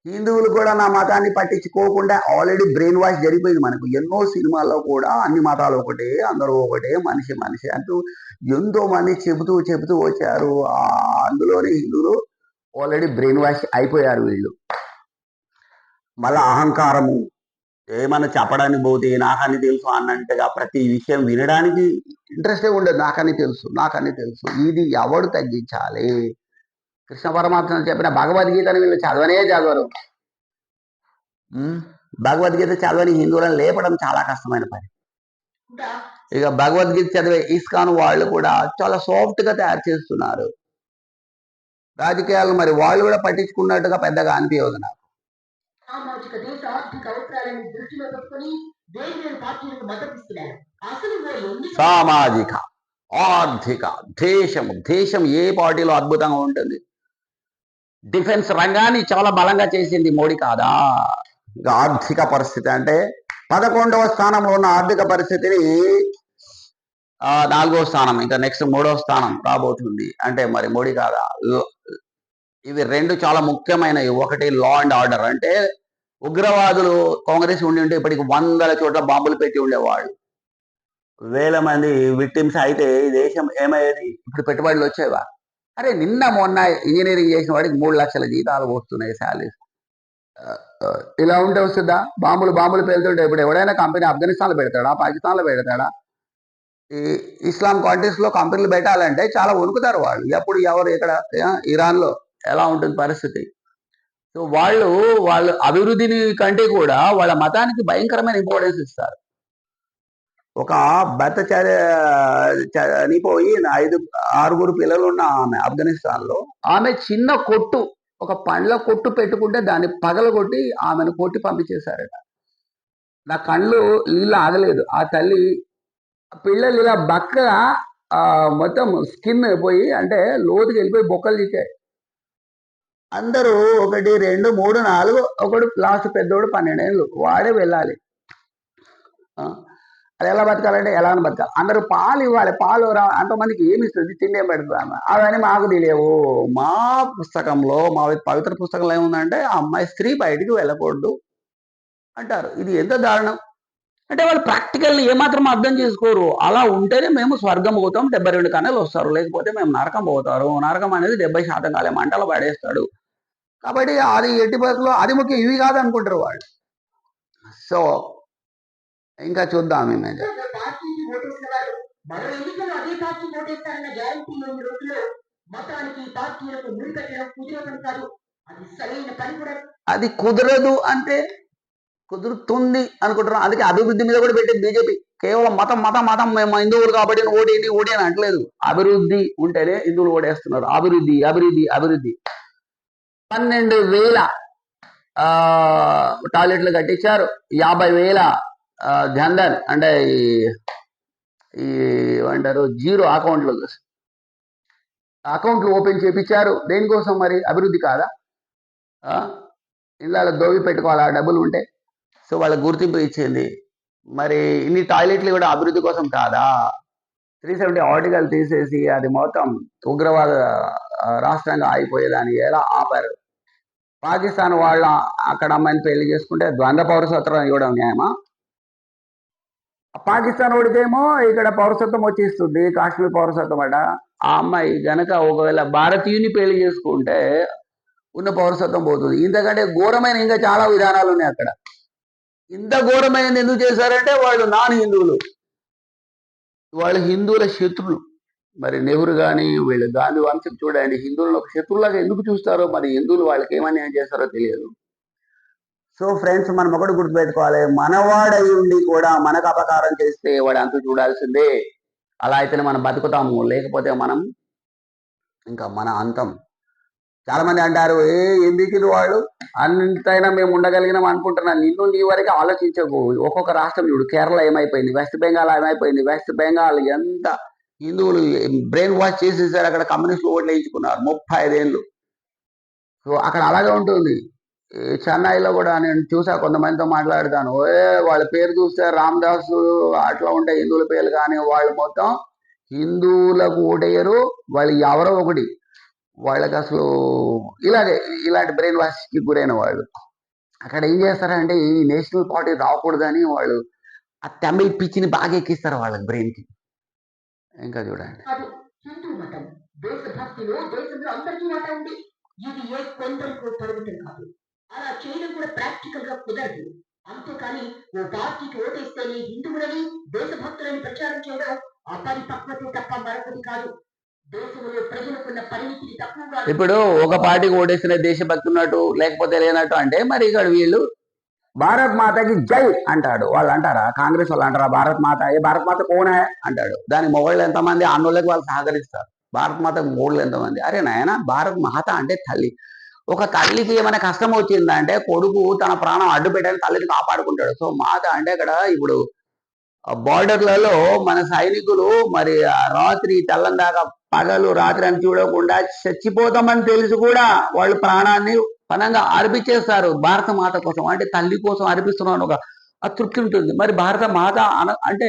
హిందువులు కూడా నా మతాన్ని పట్టించుకోకుండా ఆల్రెడీ బ్రెయిన్ వాష్ జరిగిపోయింది. మనకు ఎన్నో సినిమాల్లో కూడా అన్ని మతాలు ఒకటే, అందరూ ఒకటే, మనిషి మనిషి అంటూ ఎంతో మంది చెబుతూ వచ్చారు. అందులోనే హిందువులు ఆల్రెడీ బ్రెయిన్ వాష్ అయిపోయారు. వీళ్ళు మళ్ళా అహంకారము, ఏమన్నా చెప్పడానికి పోతే నాకని తెలుసు అన్నట్టుగా ప్రతి విషయం వినడానికి ఇంట్రెస్టే ఉండదు. నాకని తెలుసు ఇది ఎవడు తగ్గించాలి? కృష్ణ పరమాత్మ చెప్పిన భగవద్గీతను వీళ్ళు చదవరు. భగవద్గీత చదవని హిందువులను లేపడం చాలా కష్టమైన పని. ఇక భగవద్గీత చదివే ఇస్కాన్ వాళ్ళు కూడా చాలా సాఫ్ట్గా తయారు చేస్తున్నారు. రాజకీయాలు మరి వాళ్ళు కూడా పట్టించుకున్నట్టుగా పెద్దగా అనిపించదు నాకు. సామాజిక దేశ ఆర్థిక అవసరాలను దృష్టిలో పెట్టుకుని వేర్వేరు పార్టీలకు మద్దతిస్తున్నారు. అసలు సామాజిక ఆర్థిక దేశం ఏ పార్టీలో అద్భుతంగా ఉంటుంది? డిఫెన్స్ రంగాన్ని చాలా బలంగా చేసింది మోడీ కాదా? ఆర్థిక పరిస్థితి అంటే 11వ స్థానంలో ఉన్న ఆర్థిక పరిస్థితిని 4వ స్థానం, ఇంకా నెక్స్ట్ 3వ స్థానం రాబోతుంది అంటే మరి మోడీ కాదా? ఇవి రెండు చాలా ముఖ్యమైనవి. ఒకటి లా అండ్ ఆర్డర్, అంటే ఉగ్రవాదులు కాంగ్రెస్ ఉండి ఉంటే ఇప్పటికి 100 చోట్ల బాంబులు పెట్టి ఉండేవాళ్ళు, వేల మంది విక్టిమ్స్ అయితే ఈ దేశం ఏమయ్యేది? ఇప్పుడు పెట్టుబడులు వచ్చేవా? అరే నిన్న మొన్న ఇంజనీరింగ్ చేసిన వాడికి 3 లక్షల జీతాలు వస్తున్నాయి శాలరీస్. ఇలా ఉంటే వస్తుందా? బాంబులు పేలుతుంటే ఇప్పుడు ఎవడైనా కంపెనీ ఆఫ్ఘనిస్తాన్లో పెడతాడా, పాకిస్తాన్లో పెడతాడా? ఈ ఇస్లాం కంట్రీస్లో కంపెనీలు పెట్టాలంటే చాలా వణుకుతారు వాళ్ళు. ఎప్పుడు ఎవరు ఇక్కడ ఇరాన్లో ఎలా ఉంటుంది పరిస్థితి? సో వాళ్ళు అభివృద్ధిని కంటే కూడా వాళ్ళ మతానికి భయంకరమైన ఇంపార్టెన్స్ ఇస్తారు. ఒక భర్త చనిపోయి 6 పిల్లలు ఉన్న ఆమె ఆఫ్ఘనిస్తాన్ లో, ఆమె చిన్న కొట్టు, ఒక పండ్ల కొట్టు పెట్టుకుంటే దాన్ని పగలగొట్టి ఆమెను కొట్టి పంపించేశారట. నా కళ్ళు నీళ్ళు ఆగలేదు. ఆ తల్లి పిల్లలు ఇలా బక్కగా మొత్తం స్కిన్ పోయి అంటే లోతుకి వెళ్ళిపోయి బొక్కలు తీసాయి. అందరూ 1, 2, 3, 4, ఒకడు లాస్ట్ పెద్దోడు 12 ఏళ్ళు, వాడే వెళ్ళాలి. అది ఎలా బతకాలంటే ఎలా బతకాలి, అందరూ పాలు ఇవ్వాలి, పాలు అంతమందికి ఏమి ఇస్తుంది, తిండి ఏం పెడతాను, అవన్నీ మాకు తెలియవు. మా పుస్తకంలో, మా పవిత్ర పుస్తకంలో ఏముందంటే ఆ అమ్మాయి స్త్రీ బయటికి వెళ్ళకూడదు అంటారు. ఇది ఎంత దారుణం అంటే వాళ్ళు ప్రాక్టికల్ ఏమాత్రం అర్థం చేసుకోరు. అలా ఉంటేనే మేము స్వర్గం పోతాం, 72 కన్యలు వస్తారు, లేకపోతే మేము నరకం పోతారు. నరకం అనేది 70% కాలే మంటలు పడేస్తాడు. కాబట్టి అది ఎట్టి బస్సులో అది ముఖ్యం, ఇవి కాదు అనుకుంటారు వాళ్ళు. సో ఇంకా చూద్దాం ఇమేజ్. అది కుదరదు అంటే కుదురుతుంది అనుకుంటున్నాం. అందుకే అభివృద్ధి మీద కూడా పెట్టింది బీజేపీ. కేవలం మతం మతం మతం మేము హిందువులు కాబట్టి ఓటేంటి ఓటే అని అంటలేదు. అభివృద్ధి ఉంటేనే హిందువులు ఓటేస్తున్నారు. అభివృద్ధి అభివృద్ధి అభివృద్ధి. 12,000 టాయిలెట్లు కట్టించారు. 50,000 జన్ధన్ అంటే ఈ ఏమంటారు జీరో అకౌంట్లు ఓపెన్ చేపించారు. దేనికోసం మరి? అభివృద్ధి కాదా? ఇళ్ళ దోవి పెట్టుకోవాలి ఆ డబ్బులు ఉంటే. సో వాళ్ళకి గుర్తింపు ఇచ్చింది. మరి ఇన్ని టాయిలెట్లు కూడా అభివృద్ధి కోసం కాదా? 370 ఆర్టికల్ తీసేసి అది మొత్తం ఉగ్రవాద రాష్ట్రంగా అయిపోయేదాన్ని ఎలా ఆపారు? పాకిస్తాన్ వాళ్ళ అక్కడ అమ్మాయిని పెళ్లి చేసుకుంటే ద్వంద్వ పౌరసత్వం ఇవ్వడం న్యాయమా? పాకిస్తాన్ వాడికేమో ఇక్కడ పౌరసత్వం వచ్చేస్తుంది, కాశ్మీర్ పౌరసత్వం అట. ఆ అమ్మాయి గనక ఒకవేళ భారతీయుని పెళ్లి చేసుకుంటే ఉన్న పౌరసత్వం పోతుంది. ఇంతకంటే ఘోరమైన ఇంకా చాలా విధానాలు ఉన్నాయి అక్కడ. ఇంత ఘోరమైనది ఎందుకు చేశారంటే వాళ్ళు నాన్ హిందువులు, వాళ్ళు హిందువుల శత్రులు. మరి నెహ్రూ కానీ వీళ్ళు గాంధీ వంశం చూడండి, హిందువులను ఒక శత్రువులాగా ఎందుకు చూస్తారో, మరి హిందువులు వాళ్ళకి ఏమన్యాయం చేస్తారో తెలియదు. సో ఫ్రెండ్స్, మనం ఒకటి గుర్తుపెట్టుకోవాలి, మనవాడై ఉండి కూడా మనకు అపకారం చేస్తే వాడు అంతు చూడాల్సిందే. అలా అయితేనే మనం బతుకుతాము, లేకపోతే మనం ఇంకా మన అంతం. చాలా మంది అంటారు, ఎందుకు వాళ్ళు అంతైనా మేము ఉండగలిగినాం అనుకుంటున్నాను. నిన్ను నీ వరకు ఆలోచించకు. ఒక్కొక్క రాష్ట్రం చూడు, కేరళ ఏమైపోయింది, వెస్ట్ బెంగాల్ ఏమైపోయింది. వెస్ట్ బెంగాల్ ఎంత హిందువులు బ్రెయిన్ వాష్ చేసేసారు, అక్కడ కమ్యూనిస్టులు ఓట్లు వేయించుకున్నారు 35 ఏళ్ళు. సో అక్కడ అలాగే ఉంటుంది. చెన్నైలో కూడా నేను చూసా, కొంతమందితో మాట్లాడతాను, వాళ్ళ పేరు చూస్తే రామదాస్ అట్లా ఉంటాయి హిందువుల పేర్లు, కానీ వాళ్ళు మొత్తం హిందువులకు ఓటేయరు. వాళ్ళు ఎవరో ఒకటి, వాళ్ళకి అసలు ఇలాంటి బ్రెయిన్ వాష్కి గురైన వాళ్ళు అక్కడ ఏం చేస్తారంటే ఈ నేషనల్ పార్టీ రాకూడదని వాళ్ళు ఆ తమిళ్ పిచ్చిని బాగా ఎక్కిస్తారు వాళ్ళకి బ్రెయిన్కి. ఇంకా చూడండి, హిందూ మతం దేశభక్తిలో దేశంలో అందరికీ మాట ఉంది. ఇది ఏ కొందరికో పరిమితం కాదు. అలా చేయడం కూడా ప్రాక్టికల్ గా కుదరదు. అంతేకాని ఓ పార్టీకి ఓటేస్తేనే హిందువులని దేశభక్తులని ప్రచారం చేయడం అపరిపక్వతే తప్ప మరొకటి కాదు. దేశంలో ప్రజలకున్న పరిమితిని తక్కువగా. ఇప్పుడు ఒక పార్టీకి ఓటేస్తేనే దేశభక్తి ఉన్నట్టు లేకపోతే లేనట్టు అంటే, మరి ఇక్కడ వీళ్ళు భారత్ మాతకి జై అంటాడు. వాళ్ళు అంటారా? కాంగ్రెస్ వాళ్ళు అంటారా భారత్ మాత? ఏ భారత్ మాత కోనే అంటాడు. దానికి మొగళ్ళు ఎంతమంది, అన్నోళ్ళకి వాళ్ళు సహకరిస్తారు. భారత్ మాతకు మూళ్ళు ఎంతమంది? అరే నాయన, భారత్ మాత అంటే తల్లి. ఒక తల్లికి ఏమైనా కష్టం వచ్చిందంటే కొడుకు తన ప్రాణం అడ్డు పెట్టని తల్లిని కాపాడుకుంటాడు. సో మాత అంటే ఇక్కడ ఇప్పుడు బార్డర్లలో మన సైనికులు మరి రాత్రి తెల్లం దాకా పగలు రాత్రి అని చూడకుండా చచ్చిపోతామని తెలిసి కూడా వాళ్ళు ప్రాణాన్ని పనంగా అర్పించేస్తారు భారత మాత కోసం. అంటే తల్లి కోసం అర్పిస్తున్నాను, ఒక అతృప్తి ఉంటుంది. మరి భారత మాత అంటే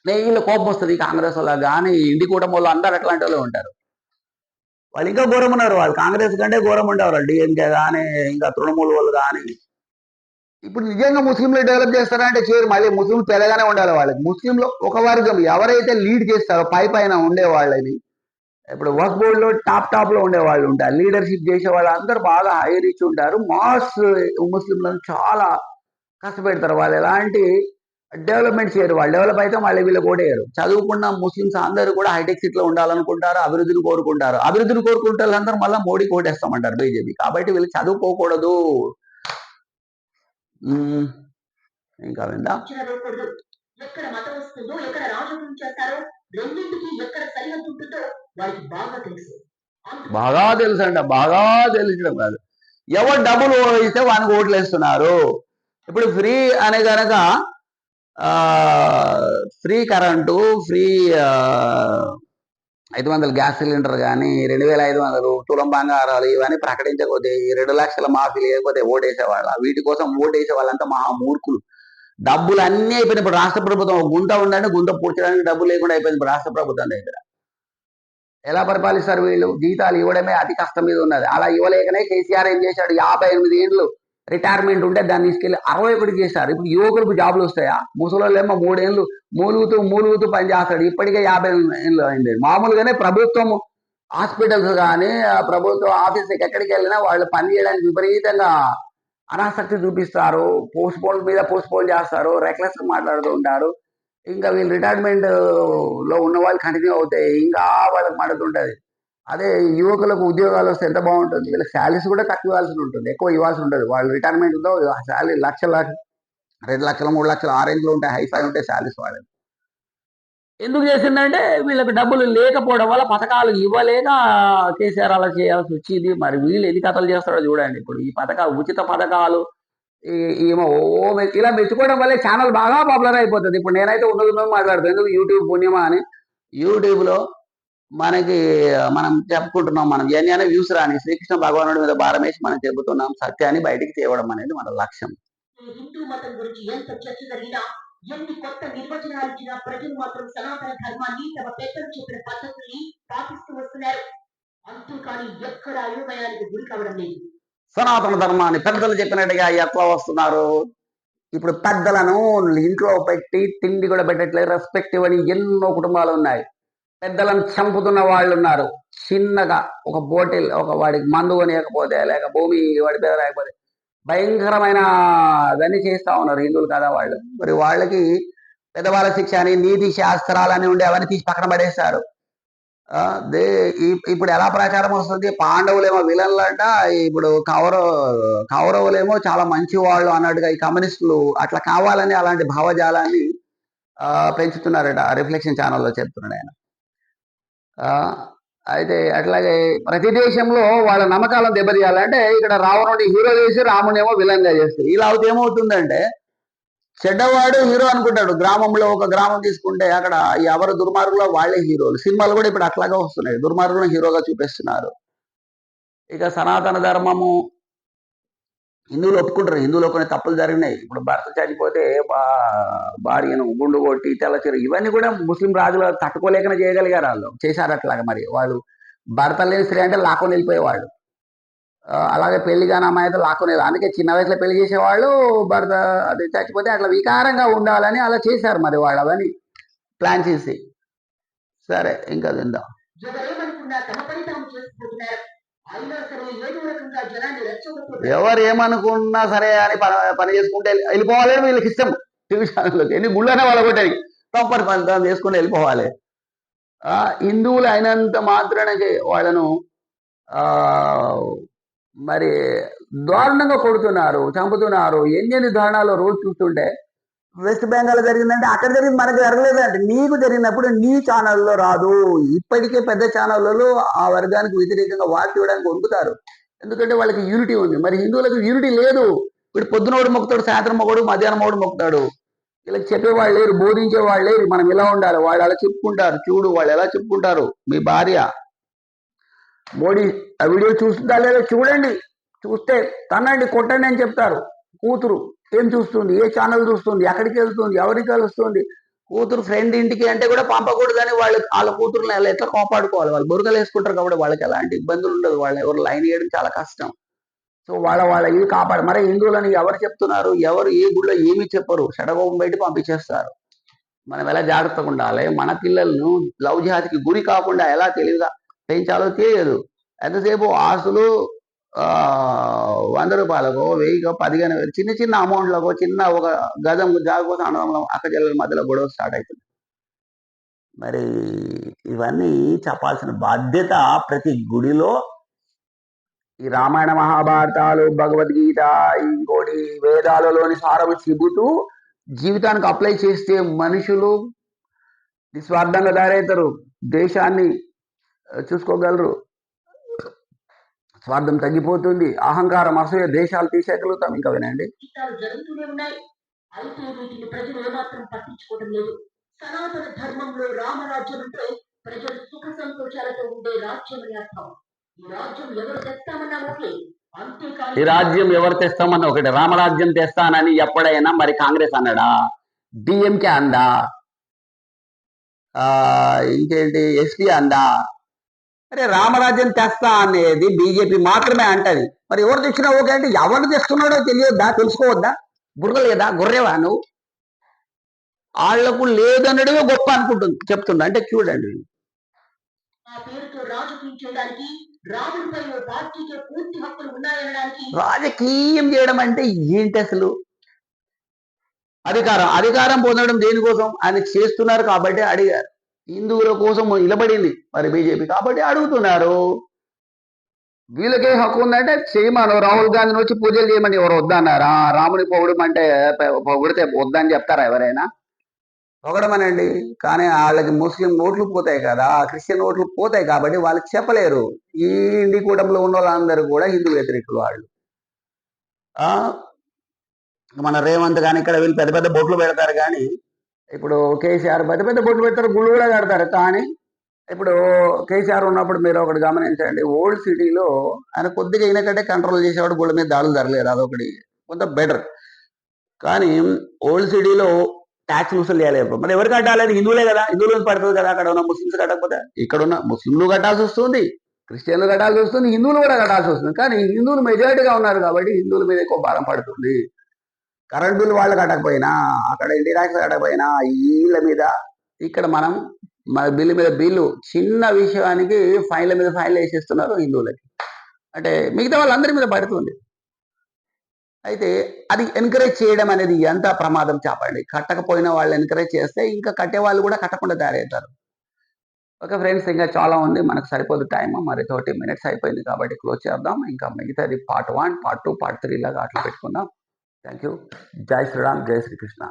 వీళ్ళు కోపం వస్తుంది. కాంగ్రెస్ వల్ల కానీ ఇండి కూటమి వాళ్ళు అందరు అట్లాంటి వాళ్ళు ఉంటారు. వాళ్ళు ఇంకా ఘోరం ఉన్నారు, వాళ్ళు కాంగ్రెస్ కంటే ఘోరం ఉండేవాళ్ళు, డిఎంకే కానీ ఇంకా తృణమూల్ వాళ్ళు కానీ. ఇప్పుడు నిజంగా ముస్లింలు డెవలప్ చేస్తారంటే చేయరు. మళ్ళీ ముస్లింలు తెలగానే ఉండాలి. వాళ్ళకి ముస్లింలో ఒక వర్గం ఎవరైతే లీడ్ చేస్తారో పైన ఉండే వాళ్ళని, ఇప్పుడు వర్క్ బోర్డులో టాప్ లో ఉండే వాళ్ళు ఉంటారు, లీడర్షిప్ చేసే వాళ్ళు అందరూ బాగా హై రీచ్ ఉంటారు. మాస్ ముస్లింలను చాలా కష్టపెడతారు. వాళ్ళు ఎలాంటి డెవలప్మెంట్ చేయరు. వాళ్ళు డెవలప్ అయితే మళ్ళీ వీళ్ళకి ఓటేయరు. చదువుకున్న ముస్లిమ్స్ అందరూ కూడా హైటెక్ సిటీలో ఉండాలనుకుంటారు, అభివృద్ధిని కోరుకుంటారు. అభివృద్ధిని కోరుకుంటే వాళ్ళందరూ మళ్ళీ మోడీకి ఓటేస్తామంటారు బీజేపీ. కాబట్టి వీళ్ళు చదువుకోకూడదు. ఇంకా విందా ఎక్కడ మతం వస్తుందో, ఎక్కడ రాజకీయం చేస్తారో, రెండింటికి ఎక్కడ సరిహద్దు ఉంటుందో వారికి బాగా తెలుసు. బాగా తెలుసు అంట, బాగా తెలియడం కాదు. ఎవరు డబ్బులు ఇస్తే వానికి ఓట్లు వేస్తున్నారు. ఇప్పుడు ఫ్రీ అనే కనుక free current, free 500 gas cylinder కానీ, 2500 తులం బంగారాలు ఇవన్నీ ప్రకటించకపోతే, ఈ 2 లక్షల మాఫీ లేకపోతే ఓటేసేవాళ్ళ. వీటి కోసం ఓటేసే వాళ్ళంతా మహామూర్ఖులు. డబ్బులు అన్నీ అయిపోయినాయి. ఇప్పుడు రాష్ట్ర ప్రభుత్వం గుంత ఉందంటే గుంత పూడ్చడానికి డబ్బులు లేకుండా అయిపోయింది ఇప్పుడు రాష్ట్ర ప్రభుత్వం దగ్గర. ఎలా పరిపాలిస్తారు వీళ్ళు? జీతాలు ఇవ్వడమే అతి కష్టం మీద ఉన్నది. అలా ఇవ్వలేకనే కేసీఆర్ ఏం చేశాడు, 58 ఏళ్ళు రిటైర్మెంట్ ఉంటే దాన్ని తీసుకెళ్లి 61 చేశారు. ఇప్పుడు యువకులకు జాబులు వస్తాయా? ముసలోళ్ళేమో 3 ఏళ్ళు మూలుగుతూ పని చేస్తాడు. ఇప్పటికే 50 ఏళ్ళు అయింది. మామూలుగానే ప్రభుత్వం హాస్పిటల్స్ కానీ, ప్రభుత్వ ఆఫీస్కి ఎక్కడికి వెళ్ళినా వాళ్ళు పని చేయడానికి విపరీతంగా అనాసక్తి చూపిస్తారు. పోస్ట్పోన్ మీద పోస్ట్పోన్ చేస్తారు, రెక్లెస్ మాట్లాడుతూ ఉంటారు. ఇంకా వీళ్ళు రిటైర్మెంట్ లో ఉన్న వాళ్ళు కంటిన్యూ అవుతాయి, ఇంకా వాళ్ళకి మడుతుంటది. అదే యువకులకు ఉద్యోగాలు వస్తే ఎంత బాగుంటుంది. వీళ్ళకి శాలరీస్ కూడా తక్కువ ఇవ్వాల్సి ఉంటుంది, ఎక్కువ ఇవ్వాల్సి ఉంటుంది. వాళ్ళు రిటైర్మెంట్ ఉందో శాలరీ 1,00,000, 2 లక్షలు, 3 లక్షలు ఆ రేంజ్లో ఉంటాయి, హైఫై ఉంటాయి శాలరీస్ వాళ్ళకి. ఎందుకు చేసిందంటే వీళ్ళకి డబ్బులు లేకపోవడం వల్ల పథకాలు ఇవ్వలేక కేసీఆర్ అలా చేయాల్సి వచ్చింది. మరి వీళ్ళు ఎన్ని కథలు చేస్తారో చూడండి. ఇప్పుడు ఈ పథకాలు, ఉచిత పథకాలు, ఏమో ఇలా మెచ్చుకోవడం వల్లే ఛానల్ బాగా పాపులర్ అయిపోతుంది. ఇప్పుడు నేనైతే ఉన్నది మాట్లాడుతాను, ఎందుకు యూట్యూబ్ పుణ్యమా అని. యూట్యూబ్లో మనకి మనం చెప్పుకుంటున్నాం, మనం ఎన్ని వ్యూస్ రాని శ్రీకృష్ణ భగవానుడి మీద భారమేసి మనం చెబుతున్నాం. సత్యాన్ని బయటికి తేవడం అనేది మన లక్ష్యం. హిందూ మతం గురించి ఎంత చర్చ జరిగినా, ఎన్ని కొత్త నిర్వచనాలు ఇచ్చినా ప్రజలు మాత్రం సనాతన ధర్మాన్ని తమ పెద్దలు చెప్పిన పద్ధతుల్ని పాటిస్తూ వస్తున్నారు. అంతేకాని ఎక్కడ అయోమయానికి గురి కావడం లేదు. సనాతన ధర్మాన్ని పెద్దలు చెప్పినట్టుగా ఎట్లా వస్తున్నారు? ఇప్పుడు పెద్దలను ఇంట్లో పెట్టి తిండి కూడా పెట్టట్లేదు, రెస్పెక్ట్ ఇవ్వని ఎన్నో కుటుంబాలు ఉన్నాయి. పెద్దలను చంపుతున్న వాళ్ళు ఉన్నారు. చిన్నగా ఒక బోటిల్, ఒక వాడికి మందు కొనియకపోతే, లేక భూమి వాడి పేద లేకపోతే భయంకరమైన అవన్నీ చేస్తా ఉన్నారు హిందువులు కదా వాళ్ళు. మరి వాళ్ళకి పెద్దవాళ్ళ శిక్ష అని, నీతి శాస్త్రాలని ఉండే అవన్నీ తీసి పక్కన పడేస్తారు. ఇప్పుడు ఎలా ప్రచారం వస్తుంది, పాండవులేమో విలన్లంట, ఇప్పుడు కౌరవులేమో చాలా మంచి వాళ్ళు అన్నట్టుగా ఈ కమ్యూనిస్టులు అట్లా కావాలని అలాంటి భావజాలాన్ని పెంచుతున్నారట. రిఫ్లెక్షన్ ఛానల్లో చెప్తున్నాడు ఆయన. అయితే అట్లాగే ప్రతి దేశంలో వాళ్ళ నమ్మకాలను దెబ్బతీయాలంటే ఇక్కడ రావణుడి హీరో చేసి రాముడేమో విలన్గా చేస్తారు. ఇలా అవుతే ఏమవుతుందంటే చెడ్డవాడు హీరో అనుకుంటాడు. గ్రామంలో ఒక గ్రామం తీసుకుంటే అక్కడ ఎవరు దుర్మార్గులో వాళ్ళే హీరోలు. సినిమాలు కూడా ఇప్పుడు అట్లాగే వస్తున్నాయి, దుర్మార్గులను హీరోగా చూపిస్తున్నారు. ఇక సనాతన ధర్మము హిందువులు ఒప్పుకుంటారు, హిందువులో కొన్ని తప్పులు జరిగినాయి. ఇప్పుడు భర్త చనిపోతే భార్యను గుండు కొట్టి తెల్లచీర, ఇవన్నీ కూడా ముస్లిం రాజులు తట్టుకోలేకనే చేయగలిగారు. వాళ్ళు చేశారు అట్లాగా. మరి వాళ్ళు భర్త లేని స్త్రీ అంటే లాక్కొని వెళ్ళిపోయేవాళ్ళు. అలాగే పెళ్లి కాని అమ్మాయి అయితే లాక్కునేది. అందుకే చిన్న వయసులో పెళ్లి చేసేవాళ్ళు, భర్త అది చచ్చిపోతే అట్లా వికారంగా ఉండాలని అలా చేశారు. మరి వాళ్ళు అవన్నీ ప్లాన్ చేసి. సరే, ఇంకా విందాం. ఎవరు ఏమనుకున్నా సరే అని పని చేసుకుంటే వెళ్ళిపోవాలి. వీళ్ళకి ఇష్టం టీవీ ఛానల్లోకి ఎన్ని గుళ్ళనే వాళ్ళ కొట్టడానికి తప్పని పని చేసుకుని వెళ్ళిపోవాలి. హిందువులు అయినంత మాత్రానికి వాళ్ళను మరి దారుణంగా కొడుతున్నారు, చంపుతున్నారు. ఎన్ని దారుణాలు రోజు చూస్తుంటే. వెస్ట్ బెంగాల్ జరిగిందంటే అక్కడ జరిగింది, మనకు జరగలేదంటే. నీకు జరిగినప్పుడు నీ ఛానల్లో రాదు. ఇప్పటికే పెద్ద ఛానళ్లలో ఆ వర్గానికి వ్యతిరేకంగా వార్త ఇవ్వడానికి వంపుతారు, ఎందుకంటే వాళ్ళకి యూనిటీ ఉంది. మరి హిందువులకు యూనిటీ లేదు. ఇప్పుడు పొద్దునోడు మొక్కుతాడు, సాయంత్రం మొక్కడు, మధ్యాహ్నం ఒకడు మొక్కుతాడు. వీళ్ళకి చెప్పేవాళ్ళు లేరు, బోధించేవాళ్ళు లేరు. మనం ఇలా ఉండాలి, వాళ్ళు అలా చెప్పుకుంటారు. చూడు వాళ్ళు ఎలా చెప్పుకుంటారు. మీ భార్య మోడీ ఆ వీడియో చూస్తుందా లేదా చూడండి, చూస్తే తనండి కొట్టండి అని చెప్తారు. కూతురు ఏం చూస్తుంది, ఏ ఛానల్ చూస్తుంది, ఎక్కడికి వెళ్తుంది, ఎవరికి కలుస్తుంది. కూతురు ఫ్రెండ్ ఇంటికి అంటే కూడా పంపకూడదని వాళ్ళ కూతురుని ఎట్లా కాపాడుకోవాలి. వాళ్ళు బురకలు వేసుకుంటారు కాబట్టి వాళ్ళకి ఎలాంటి ఇబ్బందులు ఉండదు. వాళ్ళు ఎవరు లైన్ వేయడం చాలా కష్టం. సో వాళ్ళ ఇవి కాపాడు. మరి హిందువులని ఎవరు చెప్తున్నారు, ఎవరు ఏ గుళ్ళో ఏమి చెప్పరు, షడగోపం బయట పంపించేస్తారు. మనం ఎలా జాగ్రత్తగా ఉండాలి, మన పిల్లలను లవ్ జాతికి గురి కాకుండా ఎలా తెలివిగా పెంచాలో తెలియదు. ఎంతసేపు ఆస్తులు, రూ. 100కో 1000కో 15,000 చిన్న చిన్న అమౌంట్లకు చిన్న ఒక గజం జాగ కోసం అన్నదమ్ముల అక్క చెల్లెల మధ్యలో గొడవ స్టార్ట్ అవుతుంది. మరి ఇవన్నీ చెప్పాల్సిన బాధ్యత ప్రతి గుడిలో ఈ రామాయణ మహాభారతాలు భగవద్గీత ఇంకోటి వేదాలలోని సారం చెబుతూ జీవితానికి అప్లై చేస్తే మనుషులు నిస్వార్థంగా తయారవుతారు, దేశాన్ని చూసుకోగలరు, స్వార్థం తగ్గిపోతుంది, అహంకారం అసూయ దేశాలు తీసేయగలుగుతాం. ఇంకా వినండి, యుద్ధాలు జరుగుతూనే ఉన్నాయి. అయితే వీటిని ప్రజలు ఏమాత్రం పట్టించుకోవడం లేదు. సనాతన ధర్మంలో రామరాజ్యం అంటే ప్రజలు సుఖ సంతోషాలతో ఉండే రాజ్యం అని అర్థం. ఈ రాజ్యం ఎవరు తెస్తామన్నా ఓకే, అంతేకాని ఈ రాజ్యం ఎవరు తెస్తామని ఒకటి, రామరాజ్యం తెస్తానని ఎప్పుడైనా మరి కాంగ్రెస్ అన్నాడా, డిఎంకే అందా, ఇంకేంటి ఎస్పీ అందా? అరే రామరాజ్యం తెస్తా అనేది బీజేపీ మాత్రమే అంటది. మరి ఎవరు తెచ్చినా ఓకే అంటే ఎవరు తెస్తున్నాడో తెలియద్దా, తెలుసుకోవద్దా? బుర్ర లేదా, గొర్రెవా నువ్వు? వాళ్లకు లేదనడమే గొప్ప అనుకుంటుంది చెప్తుంది. అంటే చూడండి, ఆ పేరుతో రాజకీయం చేయడానికి రాముడిపై ఓ పార్టీకి పూర్తి హక్కులు ఉన్నాయనడానికి రాజకీయం చేయడం అంటే ఏంటి అసలు? అధికారం పొందడం దేనికోసం? ఆయన చేస్తున్నారు కాబట్టి అడిగారు. హిందువుల కోసం నిలబడింది మరి బీజేపీ కాబట్టి అడుగుతున్నారు. వీళ్ళకే హక్కు ఉందంటే చేయమను. రాహుల్ గాంధీని వచ్చి పూజలు చేయమని ఎవరు వద్దన్నారా? రాముని పొగడమంటే పొగిడితే వద్దని చెప్తారా ఎవరైనా? పొగడమనండి. కానీ వాళ్ళకి ముస్లిం ఓట్లు పోతాయి కదా, క్రిస్టియన్ ఓట్లు పోతాయి కాబట్టి వాళ్ళకి చెప్పలేరు. ఈ ఇండి కూటమిలో ఉన్న వాళ్ళందరూ కూడా హిందూ వ్యతిరేకులు వాళ్ళు. మన రేవంత్ కానీ ఇక్కడ వీళ్ళు పెద్ద పెద్ద బొట్లు పెడతారు, కానీ ఇప్పుడు కేసీఆర్ పెద్ద పెద్ద బొట్లు పెడతారు, గుళ్ళు కూడా కడతారు. కానీ ఇప్పుడు కేసీఆర్ ఉన్నప్పుడు మీరు ఒకటి గమనించండి, ఓల్డ్ సిటీలో ఆయన కొద్దిగా ఈయన కంటే కంట్రోల్ చేసేవాడు, గుళ్ళ మీద దాడులు జరగలేదు, అదొకటి కొంత బెటర్. కానీ ఓల్డ్ సిటీలో ట్యాక్స్ వసూలు చేయలేదు. మరి ఎవరు కట్టాలి? హిందువులే కదా, హిందువులు పడుతుంది కదా. అక్కడ ఉన్న ముస్లిమ్స్ కట్టకపోతే ఇక్కడ ఉన్న ముస్లింలు కట్టాల్సి వస్తుంది, క్రిస్టియన్లు కట్టాల్సి వస్తుంది, హిందువులు కూడా కట్టాల్సి వస్తుంది. కానీ హిందువులు మెజారిటీగా ఉన్నారు కాబట్టి హిందువుల మీద ఎక్కువ భారం పడుతుంది. కరెంట్ బిల్లు వాళ్ళు కట్టకపోయినా, అక్కడ ఇంటి ట్యాక్స్ కట్టకపోయినా వీళ్ళ మీద, ఇక్కడ మనం మన బిల్లు మీద బిల్లు, చిన్న విషయానికి ఫైన్ల మీద ఫైన్లు వేసేస్తున్నారు హిందువులకి. అంటే మిగతా వాళ్ళందరి మీద పడుతుంది. అయితే అది ఎంకరేజ్ చేయడం అనేది ఎంత ప్రమాదం చెప్పండి. కట్టకపోయినా వాళ్ళు ఎంకరేజ్ చేస్తే ఇంకా కట్టే వాళ్ళు కూడా కట్టకుండా తయారవుతారు. ఓకే ఫ్రెండ్స్, ఇంకా చాలా ఉంది, మనకు సరిపోదు టైం. మరి 30 minutes అయిపోయింది కాబట్టి క్లోజ్ చేద్దాం. ఇంకా మిగతాది part 1, part 2, part 3 లాగా అట్లా పెట్టుకుందాం. Thank you. జై శ్రీరామ్, జై శ్రీకృష్ణ.